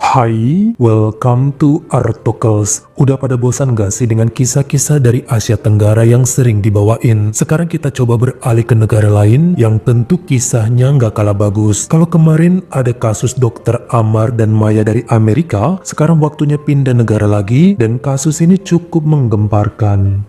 Hai, welcome to Artocles. Udah pada bosan gak sih dengan kisah-kisah dari Asia Tenggara yang sering dibawain? Sekarang kita coba beralih ke negara lain yang tentu kisahnya nggak kalah bagus. Kalau kemarin ada kasus Dr. Amar dan Maya dari Amerika, sekarang waktunya pindah negara lagi dan kasus ini cukup menggemparkan.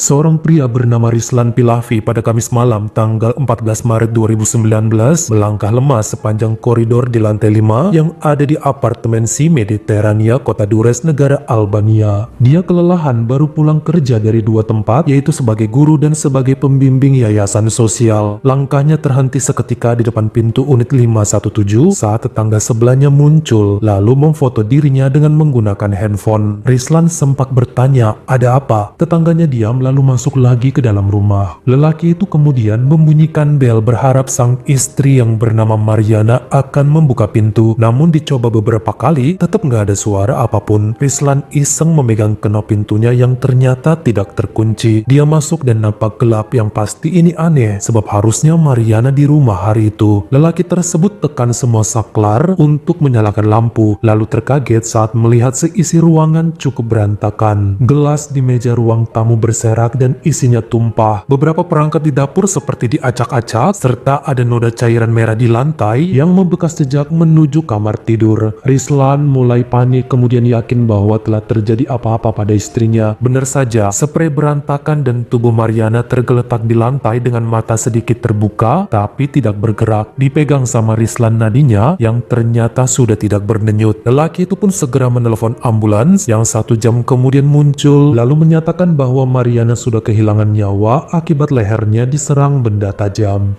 Seorang pria bernama Rislan Pilavi pada Kamis malam tanggal 14 Maret 2019 melangkah lemas sepanjang koridor di lantai 5 yang ada di apartemen Si Mediterania, Kota Durrës, negara Albania. Dia kelelahan baru pulang kerja dari dua tempat, yaitu sebagai guru dan sebagai pembimbing yayasan sosial. Langkahnya terhenti seketika di depan pintu unit 517 saat tetangga sebelahnya muncul, lalu memfoto dirinya dengan menggunakan handphone. Rislan sempat bertanya, "Ada apa?" Tetangganya diam lalu masuk lagi ke dalam rumah. Lelaki itu kemudian membunyikan bel berharap sang istri yang bernama Mariana akan membuka pintu. Namun dicoba beberapa kali, tetap nggak ada suara apapun. Rislan iseng memegang knop pintunya yang ternyata tidak terkunci. Dia masuk dan nampak gelap, yang pasti ini aneh sebab harusnya Mariana di rumah hari itu. Lelaki tersebut tekan semua saklar untuk menyalakan lampu, lalu terkaget saat melihat seisi ruangan cukup berantakan. Gelas di meja ruang tamu berserak dan isinya tumpah. Beberapa perangkat di dapur seperti diacak-acak, serta ada noda cairan merah di lantai yang membekas jejak menuju kamar tidur. Rislan mulai panik, kemudian yakin bahwa telah terjadi apa-apa pada istrinya. Benar saja, sprei berantakan dan tubuh Mariana tergeletak di lantai dengan mata sedikit terbuka tapi tidak bergerak. Dipegang sama Rislan nadinya yang ternyata sudah tidak berdenyut. Lelaki itu pun segera menelepon ambulans yang 1 jam kemudian muncul, lalu menyatakan bahwa Mariana sudah kehilangan nyawa akibat lehernya diserang benda tajam.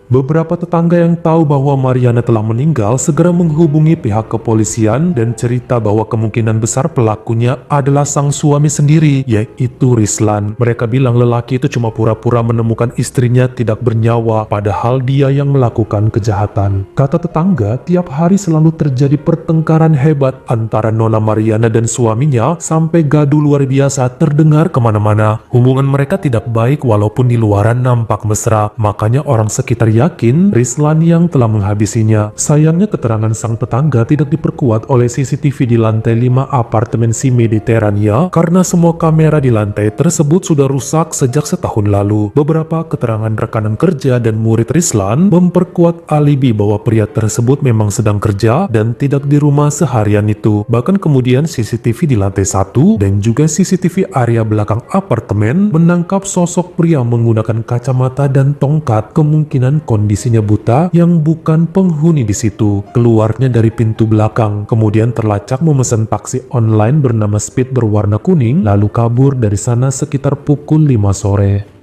Beberapa tetangga yang tahu bahwa Mariana telah meninggal segera menghubungi pihak kepolisian dan cerita bahwa kemungkinan besar pelakunya adalah sang suami sendiri, yaitu Rislan. Mereka bilang lelaki itu cuma pura-pura menemukan istrinya tidak bernyawa, padahal dia yang melakukan kejahatan. Kata tetangga, tiap hari selalu terjadi pertengkaran hebat antara Nona Mariana dan suaminya sampai gaduh luar biasa terdengar kemana-mana. Hubungan mereka tidak baik walaupun di luaran nampak mesra, makanya orang sekitar yakin Rislan yang telah menghabisinya. Sayangnya keterangan sang tetangga tidak diperkuat oleh CCTV di lantai 5 apartemen Si Mediterania karena semua kamera di lantai tersebut sudah rusak sejak setahun lalu. Beberapa keterangan rekanan kerja dan murid Rislan memperkuat alibi bahwa pria tersebut memang sedang kerja dan tidak di rumah seharian itu. Bahkan kemudian CCTV di lantai 1 dan juga CCTV area belakang apartemen menangkap sosok pria menggunakan kacamata dan tongkat, kemungkinan kondisinya buta, yang bukan penghuni di situ. Keluarnya dari pintu belakang, kemudian terlacak memesan taksi online bernama Speed berwarna kuning, lalu kabur dari sana sekitar pukul 5 sore.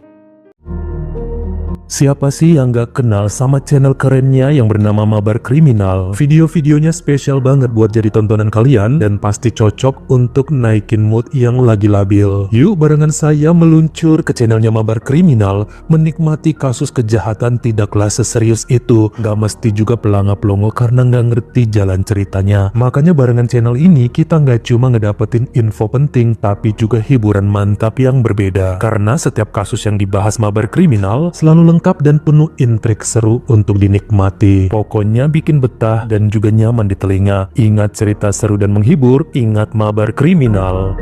Siapa sih yang gak kenal sama channel kerennya yang bernama Mabar Kriminal? Video-videonya spesial banget buat jadi tontonan kalian dan pasti cocok untuk naikin mood yang lagi labil. Yuk barengan saya meluncur ke channelnya Mabar Kriminal, menikmati kasus kejahatan tidaklah seserius itu. Gak mesti juga pelanga-pelongo karena gak ngerti jalan ceritanya. Makanya barengan channel ini kita gak cuma ngedapetin info penting, tapi juga hiburan mantap yang berbeda. Karena setiap kasus yang dibahas Mabar Kriminal selalu lengkap dan penuh intrik seru untuk dinikmati. Pokoknya bikin betah dan juga nyaman di telinga. Ingat cerita seru dan menghibur, ingat Mabar Kriminal.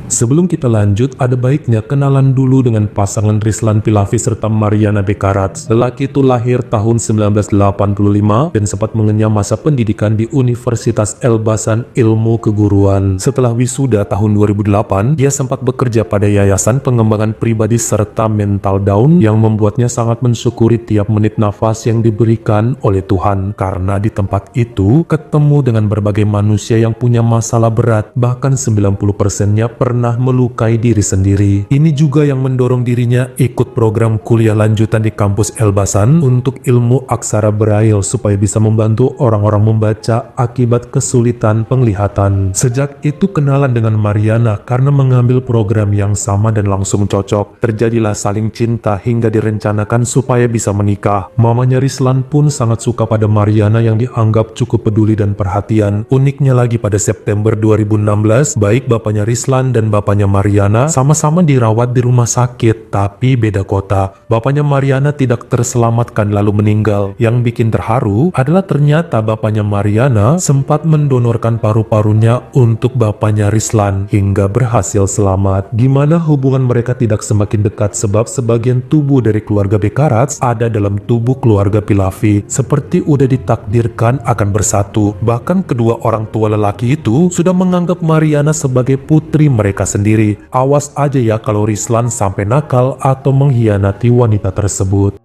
Sebelum kita lanjut, ada baiknya kenalan dulu dengan pasangan Rislan Pilavi serta Mariana Bekarat. Lelaki itu lahir tahun 1985 dan sempat mengenyam masa pendidikan di Universitas Elbasan Ilmu Keguruan. Setelah wisuda tahun 2008, dia sempat bekerja pada yayasan pengembangan pribadi serta mental down yang membuatnya sangat mensyukuri tiap menit nafas yang diberikan oleh Tuhan. Karena di tempat itu ketemu dengan berbagai manusia yang punya masalah berat, bahkan 90%-nya pernah pernah melukai diri sendiri. Ini juga yang mendorong dirinya ikut program kuliah lanjutan di kampus Elbasan untuk ilmu aksara Braille supaya bisa membantu orang-orang membaca akibat kesulitan penglihatan. Sejak itu kenalan dengan Mariana karena mengambil program yang sama dan langsung cocok. Terjadilah saling cinta hingga direncanakan supaya bisa menikah. Mamanya Rislan pun sangat suka pada Mariana yang dianggap cukup peduli dan perhatian. Uniknya lagi pada September 2016, baik bapaknya Rislan dan bapaknya Mariana sama-sama dirawat di rumah sakit, tapi beda kota. Bapaknya Mariana tidak terselamatkan lalu meninggal. Yang bikin terharu adalah ternyata bapaknya Mariana sempat mendonorkan paru-parunya untuk bapaknya Rislan hingga berhasil selamat. Gimana hubungan mereka tidak semakin dekat sebab sebagian tubuh dari keluarga Bekarats ada dalam tubuh keluarga Pilavi, seperti udah ditakdirkan akan bersatu. Bahkan kedua orang tua lelaki itu sudah menganggap Mariana sebagai putri mereka sendiri. Awas aja ya kalau Rislan sampai nakal atau mengkhianati wanita tersebut.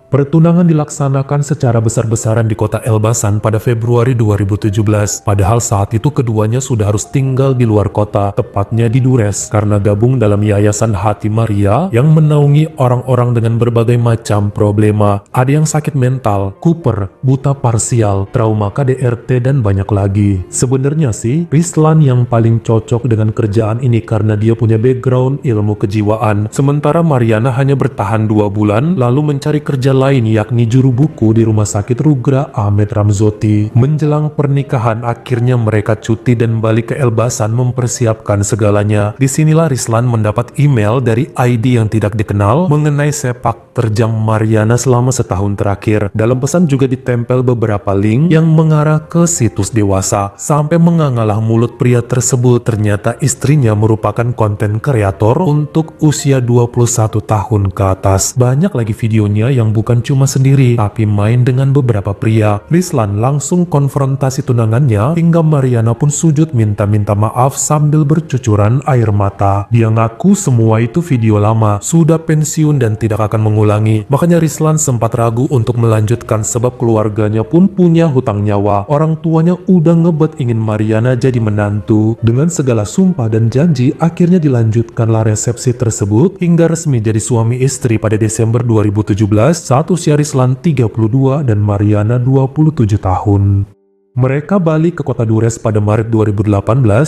Pertunangan dilaksanakan secara besar-besaran di kota Elbasan pada Februari 2017. Padahal saat itu keduanya sudah harus tinggal di luar kota, tepatnya di Dures, karena gabung dalam Yayasan Hati Maria yang menaungi orang-orang dengan berbagai macam problema. Ada yang sakit mental, kuper, buta parsial, trauma KDRT, dan banyak lagi. Sebenarnya sih, Rislan yang paling cocok dengan kerjaan ini karena dia punya background ilmu kejiwaan. Sementara Mariana hanya bertahan 2 bulan, lalu mencari kerja lain yakni juru buku di Rumah Sakit Rugra Ahmed Ramzoti. Menjelang pernikahan akhirnya mereka cuti dan balik ke Elbasan mempersiapkan segalanya. Disinilah Rislan mendapat email dari ID yang tidak dikenal mengenai sepak terjang Mariana selama setahun terakhir. Dalam pesan juga ditempel beberapa link yang mengarah ke situs dewasa. Sampai mengangalah mulut pria tersebut, ternyata istrinya merupakan konten kreator untuk usia 21 tahun ke atas. Banyak lagi videonya yang bukan cuma sendiri, tapi main dengan beberapa pria. Rislan langsung konfrontasi tunangannya hingga Mariana pun sujud minta maaf sambil bercucuran air mata. Dia ngaku semua itu video lama, sudah pensiun dan tidak akan mengulangi. Makanya Rislan sempat ragu untuk melanjutkan sebab keluarganya pun punya hutang nyawa. Orang tuanya udah ngebet ingin Mariana jadi menantu. Dengan segala sumpah dan janji, akhirnya dilanjutkanlah resepsi tersebut hingga resmi jadi suami istri pada Desember 2017 saat usia Rislan 32 dan Mariana 27 tahun. Mereka balik ke kota Dures pada Maret 2018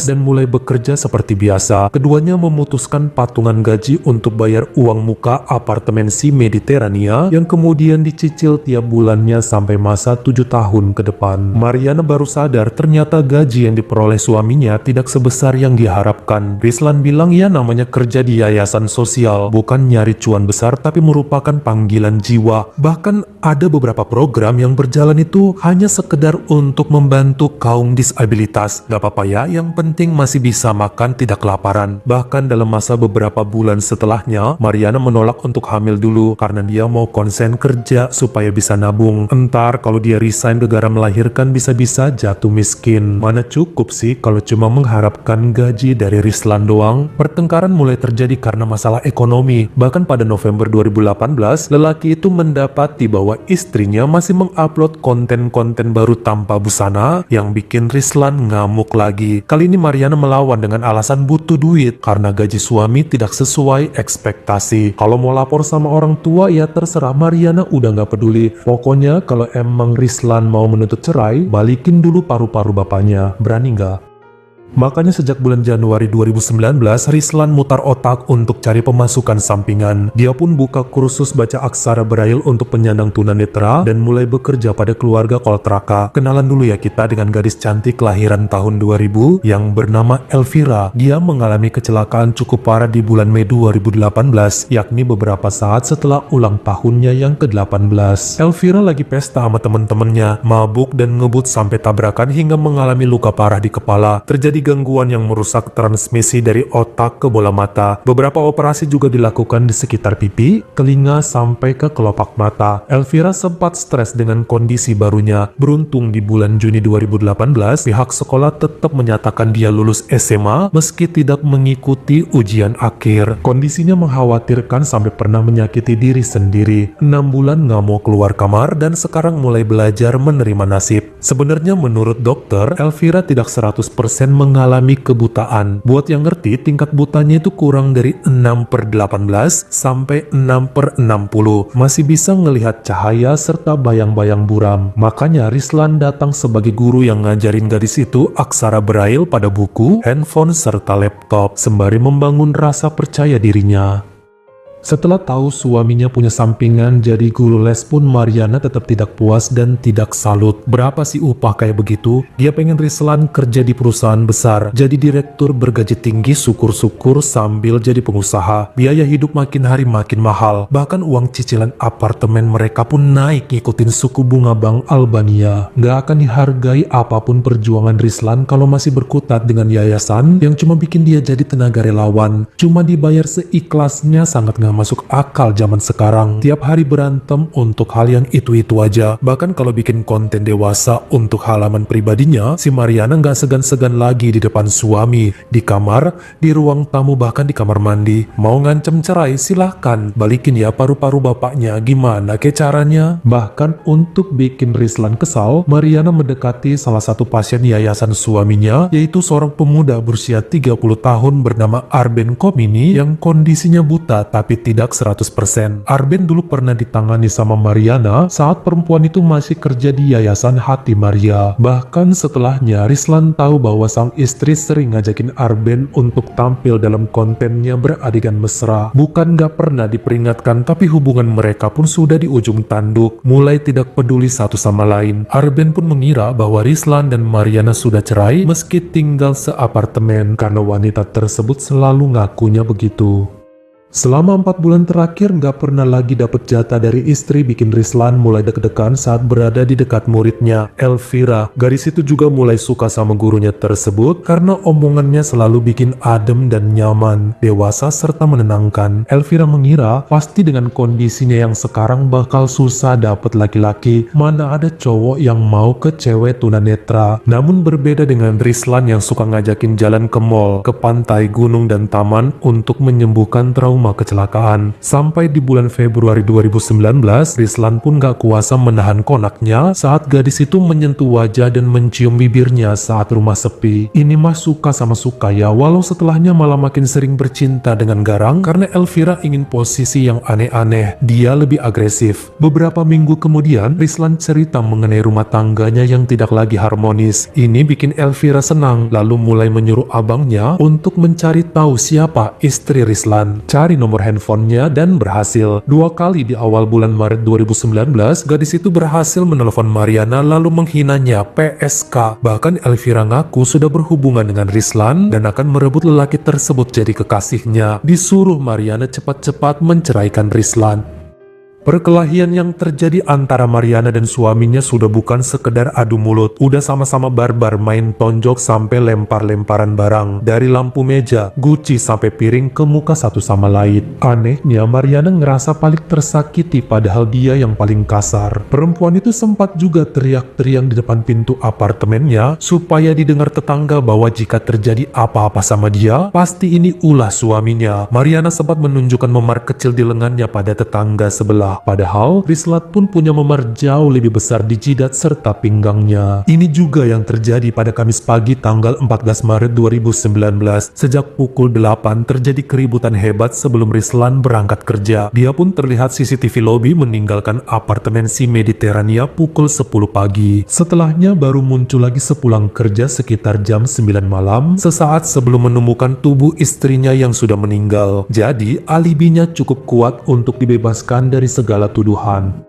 dan mulai bekerja seperti biasa. Keduanya memutuskan patungan gaji untuk bayar uang muka apartemen si Mediterania yang kemudian dicicil tiap bulannya sampai masa 7 tahun ke depan. Mariana baru sadar ternyata gaji yang diperoleh suaminya tidak sebesar yang diharapkan. Rislan bilang ya namanya kerja di yayasan sosial, bukan nyari cuan besar tapi merupakan panggilan jiwa. Bahkan ada beberapa program yang berjalan itu hanya sekedar untuk membantu kaum disabilitas. Gak apa-apa ya, yang penting masih bisa makan, tidak kelaparan. Bahkan dalam masa beberapa bulan setelahnya, Mariana menolak untuk hamil dulu karena dia mau konsen kerja supaya bisa nabung. Entar kalau dia resign gara-gara melahirkan bisa-bisa jatuh miskin. Mana cukup sih kalau cuma mengharapkan gaji dari Rislan doang. Pertengkaran mulai terjadi karena masalah ekonomi. Bahkan pada November 2018, lelaki itu mendapati bahwa istrinya masih mengupload konten-konten baru tanpa busana yang bikin Rislan ngamuk lagi. Kali ini Mariana melawan dengan alasan butuh duit karena gaji suami tidak sesuai ekspektasi. Kalau mau lapor sama orang tua ya terserah, Mariana udah gak peduli. Pokoknya kalau emang Rislan mau menuntut cerai, balikin dulu paru-paru bapaknya. Berani gak? Makanya sejak bulan Januari 2019, Rislan mutar otak untuk cari pemasukan sampingan. Dia pun buka kursus baca aksara Braille untuk penyandang tunanetra dan mulai bekerja pada keluarga Koltraka. Kenalan dulu ya kita dengan gadis cantik kelahiran tahun 2000 yang bernama Elvira. Dia mengalami kecelakaan cukup parah di bulan Mei 2018, yakni beberapa saat setelah ulang tahunnya yang ke-18. Elvira lagi pesta sama temen-temennya, mabuk dan ngebut sampai tabrakan hingga mengalami luka parah di kepala. Terjadi gangguan yang merusak transmisi dari otak ke bola mata. Beberapa operasi juga dilakukan di sekitar pipi, telinga, sampai ke kelopak mata. Elvira sempat stres dengan kondisi barunya. Beruntung di bulan Juni 2018, pihak sekolah tetap menyatakan dia lulus SMA meski tidak mengikuti ujian akhir. Kondisinya mengkhawatirkan sampai pernah menyakiti diri sendiri. 6 bulan nggak mau keluar kamar dan sekarang mulai belajar menerima nasib. Sebenarnya menurut dokter, Elvira tidak 100% mengalami kebutaan. Buat yang ngerti, tingkat butanya itu kurang dari 6/18 sampai 6/60. Masih bisa ngelihat cahaya serta bayang-bayang buram. Makanya Rislan datang sebagai guru yang ngajarin gadis itu aksara Braille pada buku, handphone, serta laptop, sembari membangun rasa percaya dirinya. Setelah tahu suaminya punya sampingan jadi guru les pun Mariana tetap tidak puas dan tidak salut. Berapa sih upah kayak begitu? Dia pengen Rislan kerja di perusahaan besar, jadi direktur bergaji tinggi, syukur-syukur sambil jadi pengusaha. Biaya hidup makin hari makin mahal. Bahkan uang cicilan apartemen mereka pun naik ngikutin suku bunga Bank Albania. Gak akan dihargai apapun perjuangan Rislan kalau masih berkutat dengan yayasan yang cuma bikin dia jadi tenaga relawan. Cuma dibayar seikhlasnya, sangat gak masuk akal zaman sekarang. Tiap hari berantem untuk hal yang itu-itu aja. Bahkan kalau bikin konten dewasa untuk halaman pribadinya, si Mariana nggak segan-segan lagi di depan suami, di kamar, di ruang tamu, bahkan di kamar mandi. Mau ngancem cerai silahkan, balikin ya paru-paru bapaknya, gimana ke caranya? Bahkan untuk bikin Rislan kesal, Mariana mendekati salah satu pasien yayasan suaminya, yaitu seorang pemuda berusia 30 tahun bernama Arben Komini yang kondisinya buta tapi tidak 100%. Arben dulu pernah ditangani sama Mariana saat perempuan itu masih kerja di Yayasan Hati Maria. Bahkan setelahnya Rislan tahu bahwa sang istri sering ngajakin Arben untuk tampil dalam kontennya beradegan mesra. Bukan gak pernah diperingatkan, tapi hubungan mereka pun sudah di ujung tanduk, mulai tidak peduli satu sama lain. Arben pun mengira bahwa Rislan dan Mariana sudah cerai meski tinggal seapartemen karena wanita tersebut selalu ngakunya begitu. Selama 4 bulan terakhir nggak pernah lagi dapat jatah dari istri, bikin Rislan mulai deg-degan saat berada di dekat muridnya, Elvira. Gadis itu juga mulai suka sama gurunya tersebut karena omongannya selalu bikin adem dan nyaman, dewasa serta menenangkan. Elvira mengira pasti dengan kondisinya yang sekarang bakal susah dapet laki-laki. Mana ada cowok yang mau ke cewek tunanetra. Namun berbeda dengan Rislan yang suka ngajakin jalan ke mall, ke pantai, gunung, dan taman untuk menyembuhkan trauma kecelakaan. Sampai di bulan Februari 2019, Rislan pun gak kuasa menahan konaknya saat gadis itu menyentuh wajah dan mencium bibirnya saat rumah sepi. Ini mah suka sama suka ya, walau setelahnya malah makin sering bercinta dengan Garang karena Elvira ingin posisi yang aneh-aneh. Dia lebih agresif. Beberapa minggu kemudian, Rislan cerita mengenai rumah tangganya yang tidak lagi harmonis. Ini bikin Elvira senang, lalu mulai menyuruh abangnya untuk mencari tahu siapa istri Rislan. Cari nomor handphonenya dan berhasil. 2 kali di awal bulan Maret 2019, gadis itu berhasil menelepon Mariana lalu menghinanya PSK. Bahkan Elvira ngaku sudah berhubungan dengan Rislan dan akan merebut lelaki tersebut jadi kekasihnya. Disuruh Mariana cepat-cepat menceraikan Rislan. Perkelahian yang terjadi antara Mariana dan suaminya sudah bukan sekedar adu mulut, udah sama-sama barbar main tonjok sampai lempar-lemparan barang, dari lampu meja, guci sampai piring ke muka satu sama lain. Anehnya Mariana ngerasa paling tersakiti padahal dia yang paling kasar. Perempuan itu sempat juga teriak-teriak di depan pintu apartemennya supaya didengar tetangga bahwa jika terjadi apa-apa sama dia, pasti ini ulah suaminya. Mariana sempat menunjukkan memar kecil di lengannya pada tetangga sebelah. Padahal Rislan pun punya memar jauh lebih besar di jidat serta pinggangnya. Ini juga yang terjadi pada Kamis pagi tanggal 14 Maret 2019. Sejak pukul 8 terjadi keributan hebat sebelum Rislan berangkat kerja. Dia pun terlihat CCTV lobby meninggalkan apartemen si Mediterania pukul 10 pagi. Setelahnya baru muncul lagi sepulang kerja sekitar jam 9 malam, sesaat sebelum menemukan tubuh istrinya yang sudah meninggal. Jadi alibinya cukup kuat untuk dibebaskan dari segala tuduhan.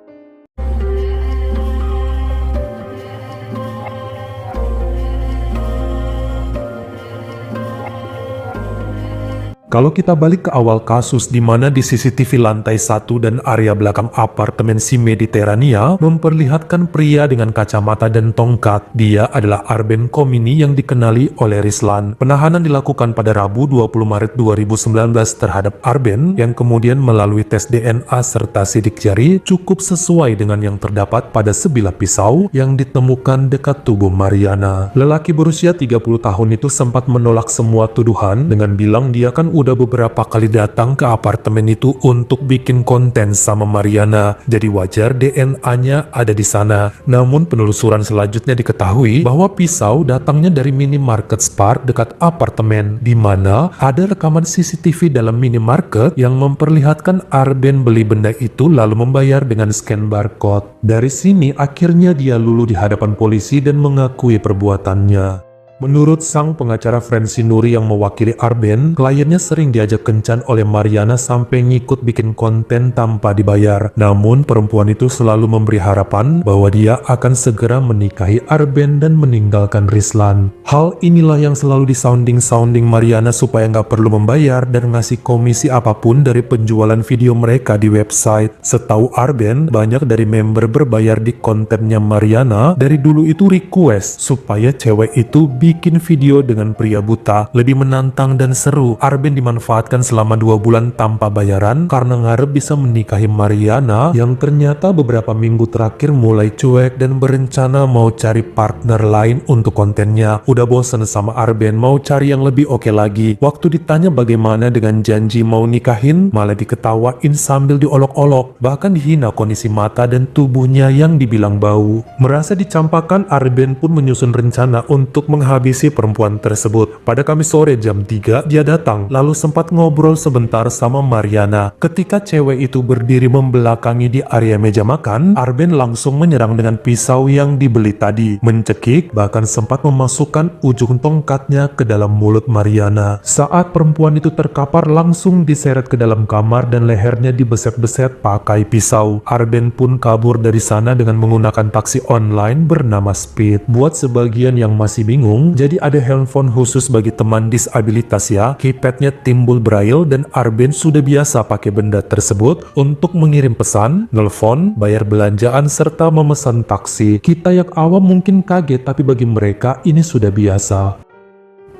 Kalau kita balik ke awal kasus di mana di CCTV lantai 1 dan area belakang apartemen si Mediterania memperlihatkan pria dengan kacamata dan tongkat. Dia adalah Arben Komini yang dikenali oleh Rislan. Penahanan dilakukan pada Rabu 20 Maret 2019 terhadap Arben yang kemudian melalui tes DNA serta sidik jari cukup sesuai dengan yang terdapat pada sebilah pisau yang ditemukan dekat tubuh Mariana. Lelaki berusia 30 tahun itu sempat menolak semua tuduhan dengan bilang dia kan udah beberapa kali datang ke apartemen itu untuk bikin konten sama Mariana, jadi wajar DNA-nya ada di sana. Namun penelusuran selanjutnya diketahui bahwa pisau datangnya dari minimarket Spar dekat apartemen, di mana ada rekaman CCTV dalam minimarket yang memperlihatkan Arben beli benda itu lalu membayar dengan scan barcode. Dari sini akhirnya dia luluh di hadapan polisi dan mengakui perbuatannya. Menurut sang pengacara Fransi Nuri yang mewakili Arben, kliennya sering diajak kencan oleh Mariana sampai ngikut bikin konten tanpa dibayar. Namun perempuan itu selalu memberi harapan bahwa dia akan segera menikahi Arben dan meninggalkan Rislan. Hal inilah yang selalu disounding Mariana supaya nggak perlu membayar dan ngasih komisi apapun dari penjualan video mereka di website. Setahu Arben, banyak dari member berbayar di kontennya Mariana dari dulu itu request supaya cewek itu bikin video dengan pria buta, lebih menantang dan seru. Arben dimanfaatkan selama 2 bulan tanpa bayaran karena ngarep bisa menikahi Mariana yang ternyata beberapa minggu terakhir mulai cuek dan berencana mau cari partner lain untuk kontennya. Udah bosen sama Arben, mau cari yang lebih oke lagi. Waktu ditanya bagaimana dengan janji mau nikahin, malah diketawain sambil diolok-olok, bahkan dihina kondisi mata dan tubuhnya yang dibilang bau. Merasa dicampakan, Arben pun menyusun rencana untuk menghabisi perempuan tersebut. Pada Kamis sore jam 3, dia datang, lalu sempat ngobrol sebentar sama Mariana. Ketika cewek itu berdiri membelakangi di area meja makan, Arben langsung menyerang dengan pisau yang dibeli tadi, mencekik, bahkan sempat memasukkan ujung tongkatnya ke dalam mulut Mariana. Saat perempuan itu terkapar, langsung diseret ke dalam kamar dan lehernya dibeset-beset pakai pisau. Arben pun kabur dari sana dengan menggunakan taksi online bernama Speed. Buat sebagian yang masih bingung, jadi ada handphone khusus bagi teman disabilitas ya. Keypadnya timbul braille dan Arben sudah biasa pakai benda tersebut untuk mengirim pesan, nelpon, bayar belanjaan, serta memesan taksi. Kita yang awam mungkin kaget, tapi bagi mereka ini sudah biasa.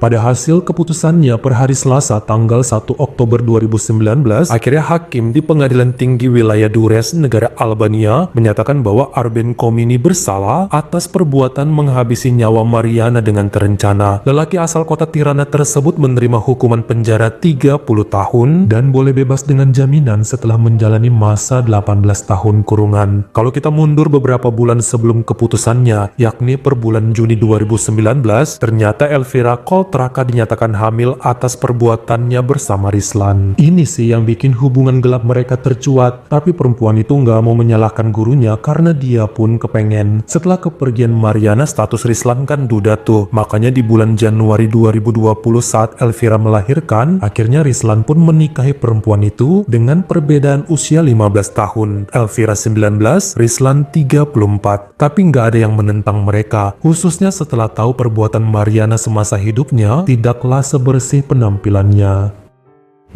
Pada hasil keputusannya per hari Selasa tanggal 1 Oktober 2019, akhirnya hakim di Pengadilan Tinggi Wilayah Durrës, negara Albania, menyatakan bahwa Arben Komini bersalah atas perbuatan menghabisi nyawa Mariana dengan terencana. Lelaki asal kota Tirana tersebut menerima hukuman penjara 30 tahun dan boleh bebas dengan jaminan setelah menjalani masa 18 tahun kurungan. Kalau kita mundur beberapa bulan sebelum keputusannya, yakni per bulan Juni 2019, ternyata Elvira Koltraka dinyatakan hamil atas perbuatannya bersama Rislan. Ini sih yang bikin hubungan gelap mereka tercuat, tapi perempuan itu nggak mau menyalahkan gurunya karena dia pun kepengen. Setelah kepergian Mariana, status Rislan kan duda tuh, makanya di bulan Januari 2020 saat Elvira melahirkan, akhirnya Rislan pun menikahi perempuan itu dengan perbedaan usia 15 tahun. Elvira 19, Rislan 34. Tapi nggak ada yang menentang mereka, khususnya setelah tahu perbuatan Mariana semasa hidupnya tidaklah sebersih penampilannya.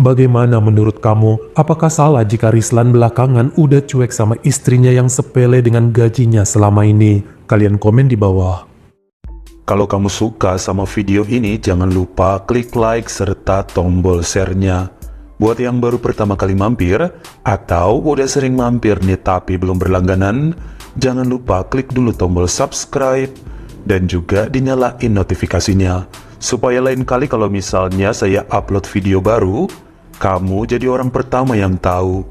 Bagaimana menurut kamu? Apakah salah jika Rislan belakangan udah cuek sama istrinya yang sepele dengan gajinya selama ini? Kalian komen di bawah. Kalau kamu suka sama video ini, jangan lupa klik like serta tombol share-nya. Buat yang baru pertama kali mampir, atau udah sering mampir nih tapi belum berlangganan, jangan lupa klik dulu tombol subscribe dan juga dinyalain notifikasinya, supaya lain kali kalau misalnya saya upload video baru, kamu jadi orang pertama yang tahu.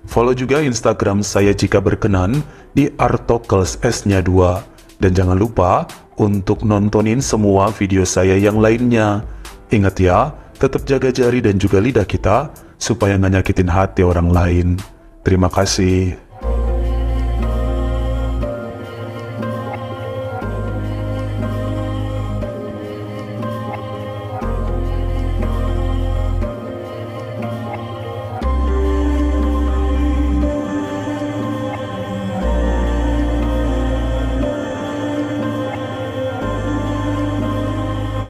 Follow juga Instagram saya jika berkenan di Artokels S-nya 2. Dan jangan lupa untuk nontonin semua video saya yang lainnya. Ingat ya, tetap jaga jari dan juga lidah kita supaya nggak nyakitin hati orang lain. Terima kasih.